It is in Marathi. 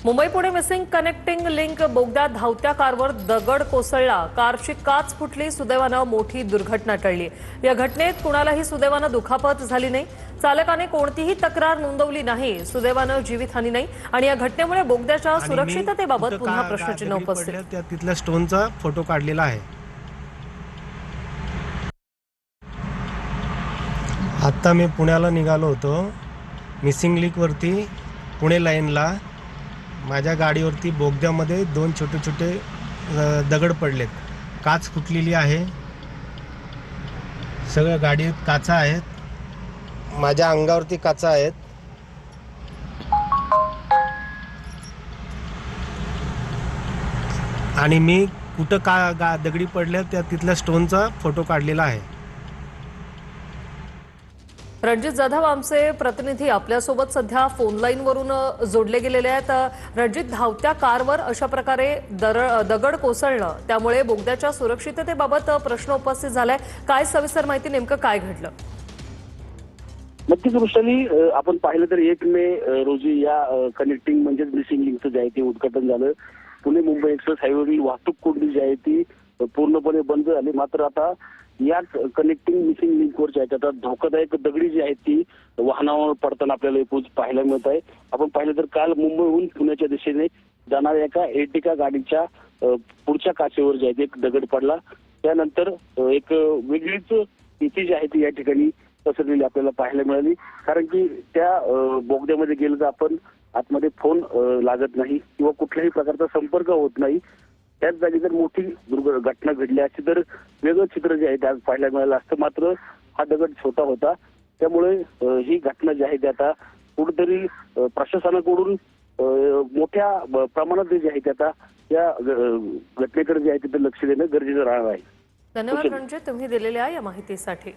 Mumbai Pune missing connecting link बोगद्यात धावत्या कारवर दगड कोसळला। कारची काच फुटली। सुदैवानं मोठी दुर्घटना टळली। या घटनेत कुणालाही सुदैवानं दुखापत झाली नाही। चालकाने कोणतीही तक्रार नोंदवली नाही। सुदैवानं जीवितहानी नाही आणि या घटनेमुळे बोगद्याच्या सुरक्षिततेबाबत पुन्हा प्रश्नचिन्ह उपस्थित। त्या तिथल्या स्टोनचा फोटो काढलेला आहे। आता मी पुण्याला निघालो होतो मिसिंग लिंक वरती पुणे लाईनला। माझ्या गाडीवरती बोगद्यामध्ये दोन छोटे छोटे दगड पडलेत। काच फुटलेली आहे। सगळ्या गाडीत काचा आहेत। माझ्या अंगावरती काचा आहेत। आणि मी कुठं दगडी पडल्या त्या तिथल्या स्टोनचा फोटो काढलेला आहे। रणजित जाधव आमचे प्रतिनिधी आपल्यासोबत सध्या फोन लाईन वरून जोडले गेलेले आहेत। रणजित, धावत्या कारवर अशा प्रकारे दगड कोसळणं त्यामुळे बोगद्याच्या सुरक्षिततेबाबत प्रश्न उपस्थित झालाय। काय सविस्तर माहिती, नेमकं काय घडलं? नक्कीच वृषाली, आपण पाहिलं तर 1 मे रोजी या कनेक्टिंग म्हणजेच मिसिंग लिंकचं जे आहे ते उद्घाटन झालं। पुणे मुंबई एक्सप्रेस हायवेवरील वाहतूक कोंडी जी आहे ती पूर्णपणे बंद झाली। मात्र आता याच कनेक्टिंग मिसिंग लिंकवर जे आहे आता धोकादायक दगडी जी आहेत ती वाहनावर पडताना आपल्याला एकूण पाहायला मिळत आहे। आपण पाहिलं तर काल मुंबईहून पुण्याच्या दिशेने जाणाऱ्या एका एर्टिगा गाडीच्या पुढच्या काचेवर जे आहे एक दगड पडला। त्यानंतर एक वेगळीच भीती जी आहे ती या ठिकाणी पसरलेली आपल्याला पाहायला मिळाली। कारण की त्या बोगद्यामध्ये गेलं तर आपण आतमध्ये फोन लागत नाही किंवा कुठल्याही प्रकारचा संपर्क होत नाही। त्याच जागी जर मोठी घटना घडली असती तर वेगळं चित्र जे आहे ते आज पाहायला मिळालं असतं। मात्र हा दगड छोटा होता, त्यामुळे ही घटना जी आहे ती आता कुठेतरी प्रशासनाकडून मोठ्या प्रमाणात जे आहे ते आता या घटनेकडे जे आहे तिथे लक्ष देणं गरजेचं राहणार आहे। धन्यवाद रणजित, तुम्ही दिलेल्या या माहितीसाठी।